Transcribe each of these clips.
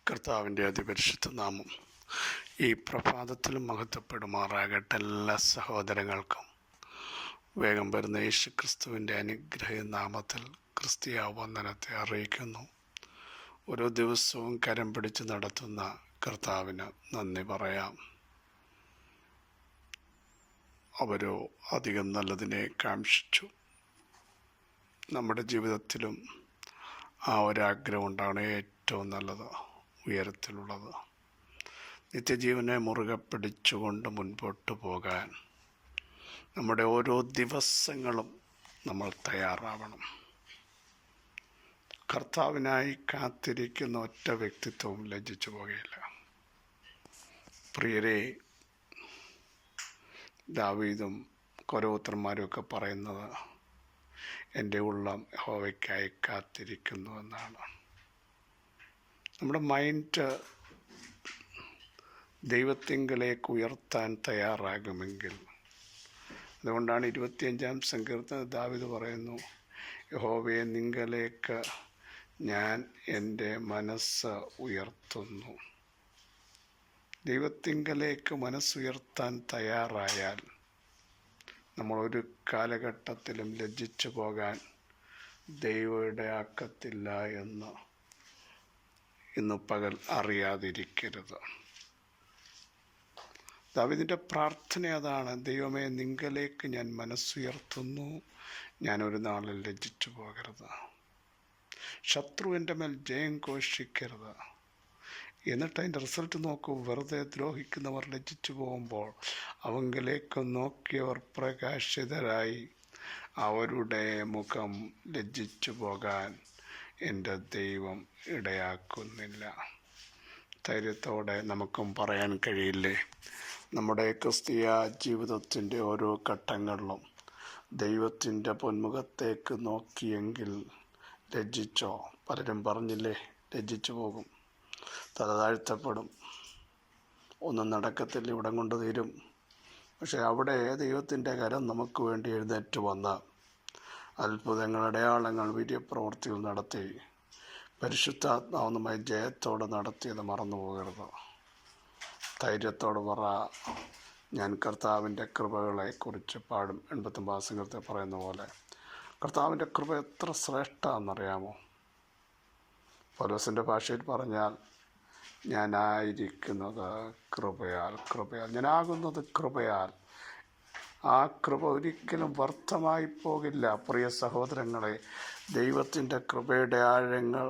കർത്താവിൻ്റെ അതിപരിശുദ്ധ നാമം ഈ പ്രഭാതത്തിലും മഹത്വപ്പെടുമാറാകട്ടെ. എല്ലാ സഹോദരങ്ങൾക്കും വേഗം വരുന്ന യേശു ക്രിസ്തുവിൻ്റെ അനുഗ്രഹ നാമത്തിൽ ക്രിസ്തീയ വന്ദനത്തെ അറിയിക്കുന്നു. ഓരോ ദിവസവും കരം പിടിച്ച് നടത്തുന്ന കർത്താവിന് നന്ദി പറയാം. അവരോ അധികം നല്ലതിനെ കാംക്ഷിച്ചു. നമ്മുടെ ജീവിതത്തിലും ആ ഒരാഗ്രഹം ഉണ്ടാണ്, ഏറ്റവും നല്ലത്, ഉയരത്തിലുള്ളത്, നിത്യജീവനെ മുറുകെ പിടിച്ചുകൊണ്ട് മുൻപോട്ട് പോകാൻ നമ്മുടെ ഓരോ ദിവസങ്ങളും നമ്മൾ തയ്യാറാവണം. കർത്താവിനായി കാത്തിരിക്കുന്ന ഒറ്റ വ്യക്തിത്വവും ലജ്ജിച്ചു പോകുകയില്ല. പ്രിയരെ, ദാവീദും കൊരപുത്രന്മാരും ഒക്കെ പറയുന്നത് എൻ്റെ ഉള്ളം യഹോവയ്ക്കായി കാത്തിരിക്കുന്നു എന്നാണ്. നമ്മുടെ മൈൻഡ് ദൈവത്തിങ്കലേക്ക് ഉയർത്താൻ തയ്യാറാകുമെങ്കിൽ, അതുകൊണ്ടാണ് 25-ാം സങ്കീർത്തനത്തിൽ ദാവീദ് പറയുന്നു, യഹോവയെ നിങ്കലേക്ക് ഞാൻ എൻ്റെ മനസ്സ് ഉയർത്തുന്നു. ദൈവത്തിങ്കലേക്ക് മനസ്സുയർത്താൻ തയ്യാറായാൽ നമ്മൾ ഒരു കാലഘട്ടത്തിലും ലജ്ജിച്ചു പോകാൻ ദൈവം ഇടയാക്കത്തില്ല എന്ന് ഇന്ന് പകൽ അറിയാതിരിക്കരുത്. ദാവീദിൻ്റെ പ്രാർത്ഥന അതാണ്, ദൈവമേ നിങ്കലേക്ക് ഞാൻ മനസ്സുയർത്തുന്നു, ഞാനൊരു നാളിൽ ലജ്ജിച്ചു പോകരുത്, ശത്രുവിൻ്റെ മേൽ ജയം ഘോഷിക്കരുത്. എന്നിട്ട് അതിൻ്റെ റിസൾട്ട് നോക്കൂ, വെറുതെ ദ്രോഹിക്കുന്നവർ ലജ്ജിച്ചു പോകുമ്പോൾ അവങ്കിലേക്ക് നോക്കിയവർ പ്രകാശിതരായി, അവരുടെ മുഖം ലജ്ജിച്ചു പോകാൻ എൻ്റെ ദൈവം ഇടയാക്കുന്നില്ല. ധൈര്യത്തോടെ നമുക്കും പറയാൻ കഴിയില്ലേ, നമ്മുടെ ക്രിസ്തീയ ജീവിതത്തിൻ്റെ ഓരോ ഘട്ടങ്ങളിലും ദൈവത്തിൻ്റെ പൊന്മുഖത്തേക്ക് നോക്കിയെങ്കിൽ ലജ്ജിച്ചോ? പലരും പറഞ്ഞില്ലേ, ലജ്ജിച്ചു പോകും, തല താഴ്ത്തപ്പെടും, ഒന്നും നടക്കത്തില്ല, ഇവിടം കൊണ്ട് തീരും. പക്ഷെ അവിടെ ദൈവത്തിൻ്റെ കരം നമുക്ക് വേണ്ടി എഴുന്നേറ്റ് വന്ന് അത്ഭുതങ്ങൾ, അടയാളങ്ങൾ, വീര്യപ്രവൃത്തികൾ നടത്തി പരിശുദ്ധാത്മാവ് നമ്മെ ജയത്തോടെ നടത്തിയത് മറന്നു പോകരുത്. ധൈര്യത്തോടെ പറ, ഞാൻ കർത്താവിൻ്റെ കൃപകളെക്കുറിച്ച് പാടും. 89-ാം സങ്കീർത്തനത്തിൽ പറയുന്ന പോലെ കർത്താവിൻ്റെ കൃപ എത്ര ശ്രേഷ്ഠമാണെന്നറിയാമോ? പൗലോസിൻ്റെ ഭാഷയിൽ പറഞ്ഞാൽ, ഞാനായിരിക്കുന്നത് കൃപയാൽ, ഞാനാകുന്നത് കൃപയാൽ. ആ കൃപ ഒരിക്കലും വ്യർത്ഥമായി പോകില്ല. പ്രിയ സഹോദരങ്ങളെ, ദൈവത്തിൻ്റെ കൃപയുടെ ആഴങ്ങൾ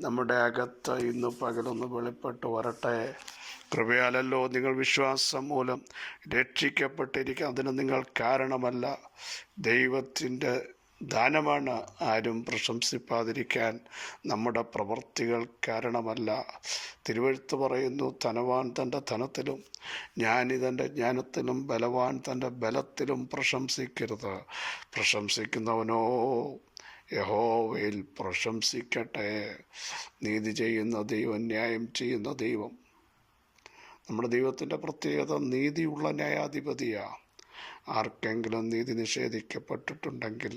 നമ്മുടെ അകത്ത് ഇന്ന് പകലൊന്ന് വെളിപ്പെട്ട് വരട്ടെ. കൃപയാലല്ലോ നിങ്ങൾ വിശ്വാസം മൂലം രക്ഷിക്കപ്പെട്ടിരിക്കുക. അതിന് നിങ്ങൾ കാരണമല്ല, ദൈവത്തിൻ്റെ ദാനമാണ്. ആരും പ്രശംസിപ്പാതിരിക്കാൻ നമ്മുടെ പ്രവൃത്തികൾ കാരണമല്ല. തിരുവെഴുത്ത് പറയുന്നു, ധനവാൻ തൻ്റെ ധനത്തിലും ജ്ഞാനി തൻ്റെ ജ്ഞാനത്തിലും ബലവാൻ തൻ്റെ ബലത്തിലും പ്രശംസിക്കരുത്. പ്രശംസിക്കുന്നവനോ യഹോവയിൽ പ്രശംസിക്കട്ടെ. നീതി ചെയ്യുന്ന ദൈവം, ന്യായം ചെയ്യുന്ന ദൈവം. നമ്മുടെ ദൈവത്തിൻ്റെ പ്രത്യേകത നീതിയുള്ള ന്യായാധിപതിയാണ്. ആർക്കെങ്കിലും നീതി നിഷേധിക്കപ്പെട്ടിട്ടുണ്ടെങ്കിൽ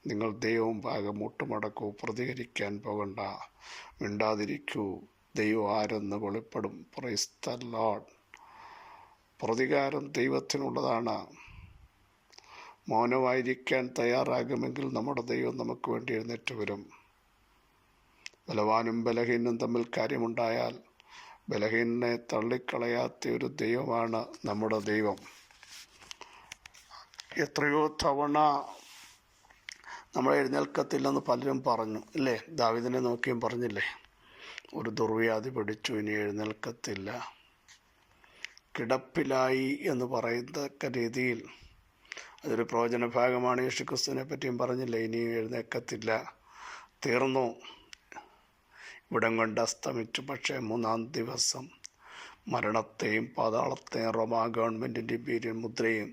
നിങ്ങൾ ദൈവം ഭാഗം മുട്ടുമടക്കൂ, പ്രതികരിക്കാൻ പോകണ്ട, മിണ്ടാതിരിക്കൂ. ദൈവം ആരെന്ന് വെളിപ്പെടും. Praise the lord. പ്രതികാരം ദൈവത്തിനുള്ളതാണ്. മൗനമായിരിക്കാൻ തയ്യാറാകുമെങ്കിൽ നമ്മുടെ ദൈവം നമുക്ക് വേണ്ടി എഴുന്നേറ്റ് വരും. ബലവാനും ബലഹീനും തമ്മിൽ കാര്യമുണ്ടായാൽ ബലഹീനനെ തള്ളിക്കളയാത്ത ഒരു ദൈവമാണ് നമ്മുടെ ദൈവം. എത്രയോ തവണ നമ്മൾ എഴുന്നേൽക്കത്തില്ലെന്ന് പലരും പറഞ്ഞു, ഇല്ലേ? ദാവീദിനെ നോക്കിയും പറഞ്ഞില്ലേ, ഒരു ദുർവ്യാധി പിടിച്ചു, ഇനി എഴുന്നേൽക്കത്തില്ല, കിടപ്പിലായി എന്ന് പറയത്തക്ക രീതിയിൽ. അതൊരു പ്രവചന ഭാഗമാണ്. യേശുക്രിസ്തുവിനെ പറ്റിയും പറഞ്ഞില്ലേ, ഇനിയും എഴുന്നേൽക്കത്തില്ല, തീർന്നു, ഇവിടം കൊണ്ട് അസ്തമിച്ചു. പക്ഷേ 3-ാം ദിവസം മരണത്തെയും പാതാളത്തെയും റോമാ ഗവൺമെൻറ്റിൻ്റെ ഭീരൻ മുദ്രയും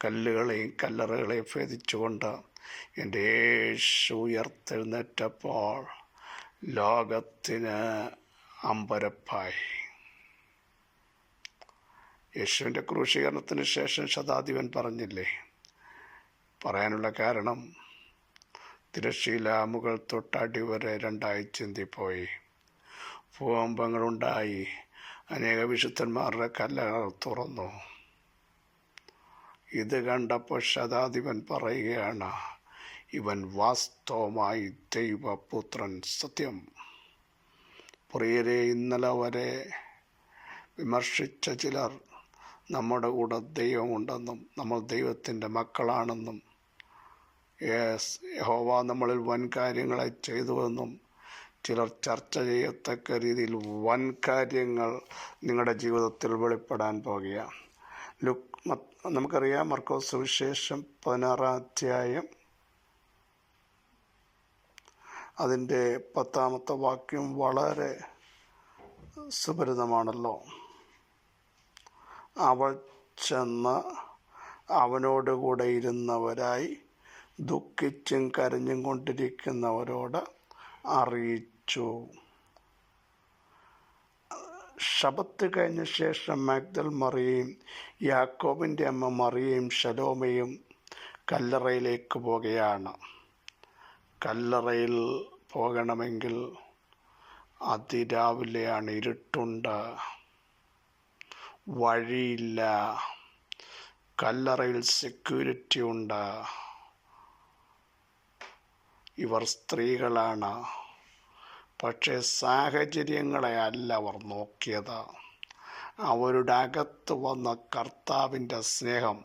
കല്ലുകളെയും കല്ലറകളെയും ഭേദിച്ചുകൊണ്ട് എൻ്റെ യേശു ഉയർത്തെഴുന്നേറ്റപ്പോൾ ലോകത്തിന് അമ്പരപ്പായി. യേശുവിൻ്റെ ക്രൂശീകരണത്തിന് ശേഷം ശതാധിപൻ പറഞ്ഞില്ലേ, പറയാനുള്ള കാരണം തിരശ്ശീല മുകൾ തൊട്ടടി വരെ 2 ചിന്തിപ്പോയി. ഭൂകമ്പങ്ങളുണ്ടായി. അനേക വിശുദ്ധന്മാരുടെ കല്ലറ തുറന്നു. ഇത് കണ്ടപ്പോൾ ശതാധിപൻ പറയുകയാണ്, ഇവൻ വാസ്തവമായി ദൈവപുത്രൻ. സത്യം. പ്രിയരെ, ഇന്നലെ വരെ വിമർശിച്ച ചിലർ നമ്മുടെ കൂടെ ദൈവമുണ്ടെന്നും നമ്മൾ ദൈവത്തിൻ്റെ മക്കളാണെന്നും യഹോവ നമ്മളിൽ വൻ കാര്യങ്ങളെ ചെയ്തുവെന്നും ചിലർ ചർച്ച ചെയ്യത്തക്ക രീതിയിൽ വൻ കാര്യങ്ങൾ നിങ്ങളുടെ ജീവിതത്തിൽ വെളിപ്പെടാൻ പോകുകയാണ്. നമുക്കറിയാം, മർക്കോസ് സുവിശേഷം 16-ാം അധ്യായം അതിൻ്റെ 10-ാമത്തെ വാക്യം വളരെ സുപരിതമാണല്ലോ. അവൾ ചെന്ന് അവനോടുകൂടെ ഇരുന്നവരായി ദുഃഖിച്ചും കരഞ്ഞും കൊണ്ടിരിക്കുന്നവരോട് അറിയിച്ചു. ശബത്ത് കഴിഞ്ഞ ശേഷം മഗ്ദൽ മറിയയും യാക്കോബിൻ്റെ അമ്മ മറിയയും ശലോമയും കല്ലറയിലേക്ക് പോകുകയാണ്. കല്ലറയിൽ പോകണമെങ്കിൽ അതിരാവിലെയാണ്, ഇരുട്ടുണ്ട്, വഴിയില്ല, കല്ലറയിൽ സെക്യൂരിറ്റി ഉണ്ട്. ഇവർ സ്ത്രീകളാണ്. പക്ഷേ സാഹചര്യങ്ങളെ അല്ല അവർ നോക്കിയത്. അവരുടെ അകത്ത് വന്ന കർത്താവിൻ്റെ സ്നേഹം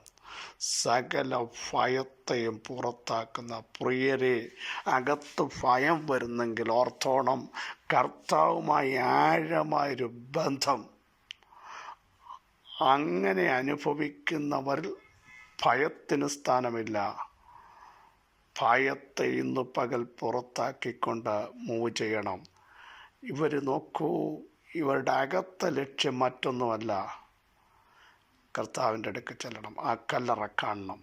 സകല ഭയത്തെയും പുറത്താക്കുന്ന. പ്രിയരെ, അകത്ത് ഭയം വരുന്നെങ്കിൽ ഓർത്തോണം, കർത്താവുമായി ആഴമായൊരു ബന്ധം അങ്ങനെ അനുഭവിക്കുന്നവരിൽ ഭയത്തിന് സ്ഥാനമില്ല. ഭയത്തെ ഇന്ന് പകൽ പുറത്താക്കിക്കൊണ്ട് മൂവ് ചെയ്യണം. ഇവർ നോക്കൂ, ഇവരുടെ അകത്തെ ലക്ഷ്യം മറ്റൊന്നുമല്ല, കർത്താവിൻ്റെ അടുക്ക് ചെല്ലണം, ആ കല്ലറ കാണണം,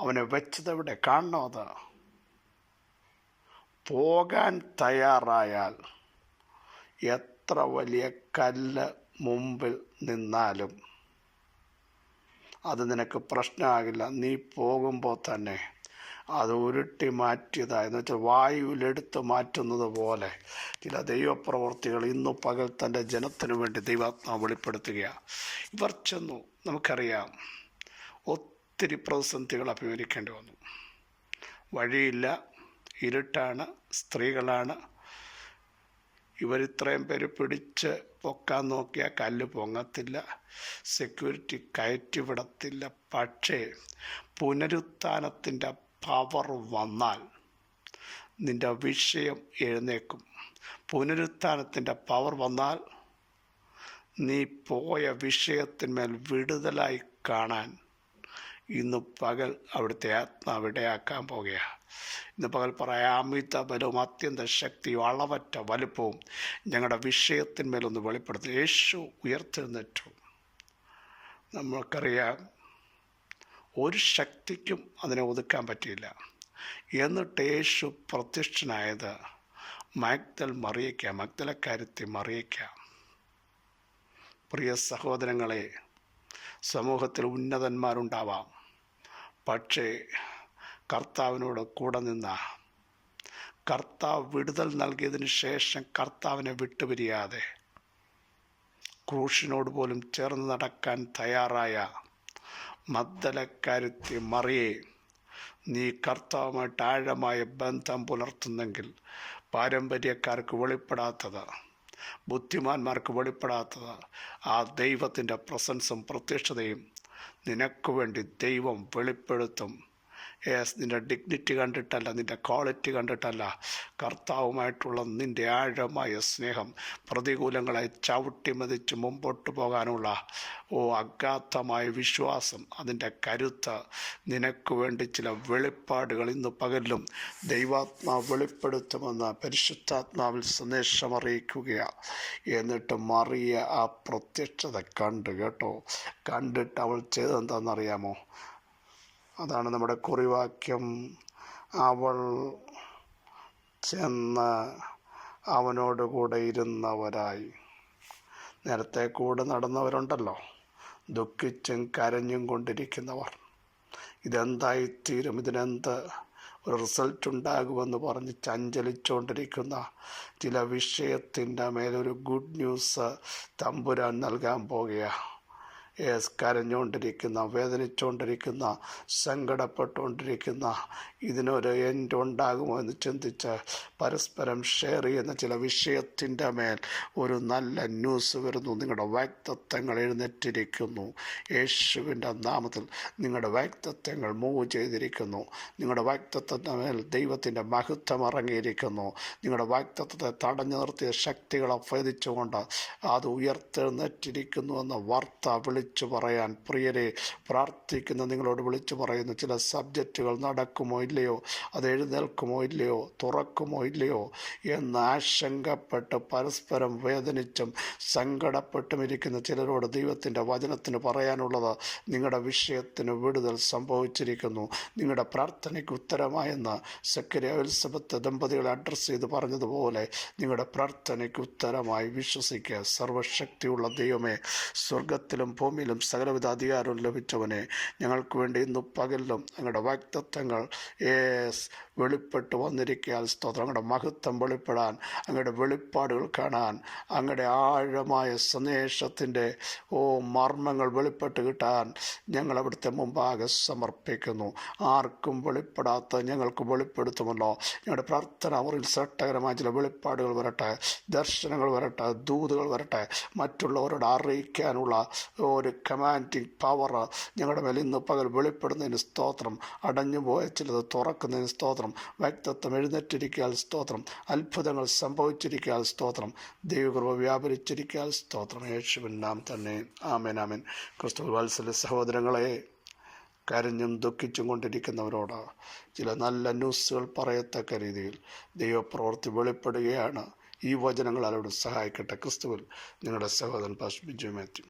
അവനെ വെച്ചതെവിടെ കാണണം. അത് പോകാൻ തയ്യാറായാൽ എത്ര വലിയ കല്ല് മുമ്പിൽ നിന്നാലും അത് നിനക്ക് പ്രശ്നമാകില്ല. നീ പോകുമ്പോൾ തന്നെ അത് ഉരുട്ടി മാറ്റിയതായെന്ന് വെച്ചാൽ വായുവിലെടുത്ത് മാറ്റുന്നത് പോലെ ചില ദൈവപ്രവർത്തികൾ ഇന്നു പകൽ തൻ്റെ ജനത്തിനു വേണ്ടി ദൈവാത്മാവ് വെളിപ്പെടുത്തുകയാണ്. ഇവർ ചെന്നു, നമുക്കറിയാം, ഒത്തിരി പ്രതിസന്ധികൾ അഭിമുഖീകരിക്കേണ്ടി വന്നു. വഴിയില്ല, ഇരുട്ടാണ്, സ്ത്രീകളാണ്. ഇവരിത്രയും പേര് പിടിച്ച് പൊക്കാൻ നോക്കിയാൽ കല്ല് പൊങ്ങത്തില്ല, സെക്യൂരിറ്റി കയറ്റി വിടത്തില്ല. പക്ഷേ പുനരുത്ഥാനത്തിൻ്റെ പവർ വന്നാൽ നിൻ്റെ വിഷയം എഴുന്നേക്കും. പുനരുത്ഥാനത്തിൻ്റെ പവർ വന്നാൽ നീ പോയ വിഷയത്തിന്മേൽ വിടുതലായി കാണാൻ ഇന്ന് പകൽ അവിടുത്തെ ആത്മാവ് ഇടയാക്കാൻ പോകുകയാണ്. ഇന്ന് പകൽ പറയാം, അമിത ബലവും അത്യന്ത ശക്തിയും അളവറ്റ വലുപ്പവും ഞങ്ങളുടെ വിഷയത്തിന്മേലൊന്ന് വെളിപ്പെടുത്തും. യേശു ഉയർത്തെഴുന്നേറ്റു. നമ്മൾക്കറിയാം, ഒരു ശക്തിക്കും അതിനെ ഒതുക്കാൻ പറ്റിയില്ല. എന്നിട്ട് യേശു പ്രത്യക്ഷനായത് മഗ്ദലക്കാരത്തി മറിയയ്ക്കാം. പ്രിയ സഹോദരങ്ങളെ, സമൂഹത്തിൽ ഉന്നതന്മാരുണ്ടാവാം, പക്ഷേ കർത്താവിനോട് കൂടെ നിന്ന, കർത്താവ് വിടുതൽ നൽകിയതിന് ശേഷം കർത്താവിനെ വിട്ടുപിരിയാതെ ക്രൂശിനോട് പോലും ചേർന്ന് നടക്കാൻ തയ്യാറായ മഗ്ദലക്കാരത്തി മറിയെ, നീ കർത്താവുമായിട്ട് ആഴമായ ബന്ധം പുലർത്തുന്നെങ്കിൽ പാരമ്പര്യക്കാർക്ക് വെളിപ്പെടാത്തത്, ബുദ്ധിമാന്മാർക്ക് വെളിപ്പെടാത്തത് ആ ദൈവത്തിൻ്റെ പ്രസൻസും പ്രത്യക്ഷതയും നിനക്ക് വേണ്ടി ദൈവം വെളിപ്പെടുത്തും. നിൻ്റെ ഡിഗ്നിറ്റി കണ്ടിട്ടല്ല, നിൻ്റെ ക്വാളിറ്റി കണ്ടിട്ടല്ല, കർത്താവുമായിട്ടുള്ള നിൻ്റെ ആഴമായ സ്നേഹം പ്രതികൂലങ്ങളെ ചവിട്ടി മതിച്ച് മുമ്പോട്ട് പോകാനുള്ള അഗാധമായ വിശ്വാസം, അതിൻ്റെ കരുത്ത്, നിനക്ക് വേണ്ടി ചില വെളിപ്പാടുകൾ ഇന്ന് പകലിലും ദൈവാത്മാവ് വെളിപ്പെടുത്തുമെന്ന് പരിശുദ്ധാത്മാവിൽ സന്ദേശം അറിയിക്കുകയാണ്. എന്നിട്ട് മറിയ ആ പ്രത്യക്ഷത കണ്ടു കേട്ടോ. കണ്ടിട്ട് അവൾ ചെയ്തതെന്താണെന്നറിയാമോ? അതാണ് നമ്മുടെ കുറിവാക്യം. അവൾ ചെന്ന് അവനോടുകൂടെ ഇരുന്നവരായി. നേരത്തെ കൂടെ നടന്നവരുണ്ടല്ലോ, ദുഃഖിച്ചും കരഞ്ഞും കൊണ്ടിരിക്കുന്നവർ. ഇതെന്തായിത്തീരും, ഇതിനെന്ത് ഒരു റിസൾട്ട് ഉണ്ടാകുമെന്ന് പറഞ്ഞ് ചഞ്ചലിച്ചുകൊണ്ടിരിക്കുന്ന ചില വിഷയത്തിൻ്റെ മേലൊരു ഗുഡ് ന്യൂസ് തമ്പുരാൻ നൽകാൻ പോകുകയാണ്. കരഞ്ഞുകൊണ്ടിരിക്കുന്ന, വേദനിച്ചുകൊണ്ടിരിക്കുന്ന, സങ്കടപ്പെട്ടുകൊണ്ടിരിക്കുന്ന, ഇതിനൊരു എൻഡ് ഉണ്ടാകുമോ എന്ന് ചിന്തിച്ച് പരസ്പരം ഷെയർ ചെയ്യുന്ന ചില വിഷയത്തിൻ്റെ മേൽ ഒരു നല്ല ന്യൂസ് വരുന്നു. നിങ്ങളുടെ വാഗ്ദത്തങ്ങൾ എഴുന്നേറ്റിരിക്കുന്നു. യേശുവിൻ്റെ നാമത്തിൽ നിങ്ങളുടെ വാഗ്ദത്തങ്ങൾ മൂവ് ചെയ്തിരിക്കുന്നു. നിങ്ങളുടെ വാഗ്ദത്തത്തിൻ്റെ മേൽ ദൈവത്തിൻ്റെ മഹത്വം ഇറങ്ങിയിരിക്കുന്നു. നിങ്ങളുടെ വാഗ്ദത്തത്തെ തടഞ്ഞു നിർത്തിയ ശക്തികളെ ഭേദിച്ചുകൊണ്ട് അത് ഉയർത്തെഴുന്നേറ്റിരിക്കുന്നു എന്ന വാർത്ത വിളിച്ചു പറയാൻ പ്രിയരെ പ്രാർത്ഥിക്കുന്ന നിങ്ങളോട് വിളിച്ചു പറയുന്നു. ചില സബ്ജക്റ്റുകൾ നടക്കുമോ ഇല്ലയോ, അത് എഴുന്നേൽക്കുമോ ഇല്ലയോ, തുറക്കുമോ ഇല്ലയോ എന്ന് ആശങ്കപ്പെട്ട് പരസ്പരം വേദനിച്ചും സങ്കടപ്പെട്ടും ഇരിക്കുന്ന ചിലരോട് ദൈവത്തിൻ്റെ വചനത്തിന് പറയാനുള്ളത്, നിങ്ങളുടെ വിഷയത്തിന് വിടുതൽ സംഭവിച്ചിരിക്കുന്നു. നിങ്ങളുടെ പ്രാർത്ഥനയ്ക്ക് ഉത്തരമായെന്ന് സക്കറിയ എലിസബത്ത് ദമ്പതികളെ അഡ്രസ്സ് ചെയ്ത് പറഞ്ഞതുപോലെ നിങ്ങളുടെ പ്രാർത്ഥനയ്ക്ക് ഉത്തരമായി വിശ്വസിക്കുക. സർവശക്തിയുള്ള ദൈവമേ, സ്വർഗത്തിലും ഭൂമിയിലും സകലവിധ അധികാരവും ലഭിച്ചവനെ, ഞങ്ങൾക്ക് വേണ്ടി ഇന്ന് പകലിലും ഞങ്ങളുടെ വാഗ്ദത്തങ്ങൾ വെളിപ്പെട്ട് വന്നിരിക്കാൻ സ്തോത്രം. അങ്ങയുടെ മഹത്വം വെളിപ്പെടാൻ, അങ്ങയുടെ വെളിപ്പാടുകൾ കാണാൻ, അങ്ങയുടെ ആഴമായ സന്ദേശത്തിൻ്റെ മർമ്മങ്ങൾ വെളിപ്പെട്ട് കിട്ടാൻ ഞങ്ങൾ അവിടുത്തെ മുമ്പാകെ സമർപ്പിക്കുന്നു. ആർക്കും വെളിപ്പെടാത്ത ഞങ്ങൾക്ക് വെളിപ്പെടുത്തുമല്ലോ. ഞങ്ങളുടെ പ്രാർത്ഥന മുറിയിൽ ശ്രേഷ്ഠകരമായ ചില വെളിപ്പാടുകൾ വരട്ടെ, ദർശനങ്ങൾ വരട്ടെ, ദൂതുകൾ വരട്ടെ. മറ്റുള്ളവരോട് അറിയിക്കാനുള്ള ഒരു കമാൻഡിങ് പവർ ഞങ്ങളുടെ മേൽ ഇന്ന് പകൽ വെളിപ്പെടുന്നതിന് സ്തോത്രം. അടഞ്ഞുപോയ ചിലത് തുറക്കുന്നതിന് സ്തോത്രം. വ്യക്തത്വം എഴുന്നേറ്റിരിക്കാൻ സ്തോത്രം. അത്ഭുതങ്ങൾ സംഭവിച്ചിരിക്കാൻ സ്തോത്രം. ദൈവകൃപ വ്യാപരിച്ചിരിക്കാൻ സ്തോത്രം. യേശുവിൻ നാം തന്നെ. ആമേൻ, ആമേൻ. ക്രിസ്തുവിൽ വാത്സല്യ സഹോദരങ്ങളെ, കരഞ്ഞും ദുഃഖിച്ചും കൊണ്ടിരിക്കുന്നവരോട് ചില നല്ല ന്യൂസുകൾ പറയത്തക്ക രീതിയിൽ ദൈവപ്രവൃത്തി വെളിപ്പെടുകയാണ്. ഈ വചനങ്ങൾ അവരോട് സഹായിക്കട്ടെ. ക്രിസ്തുവിൽ നിങ്ങളുടെ സഹോദരൻ പാസ്റ്റർ ബിജു മാത്യു.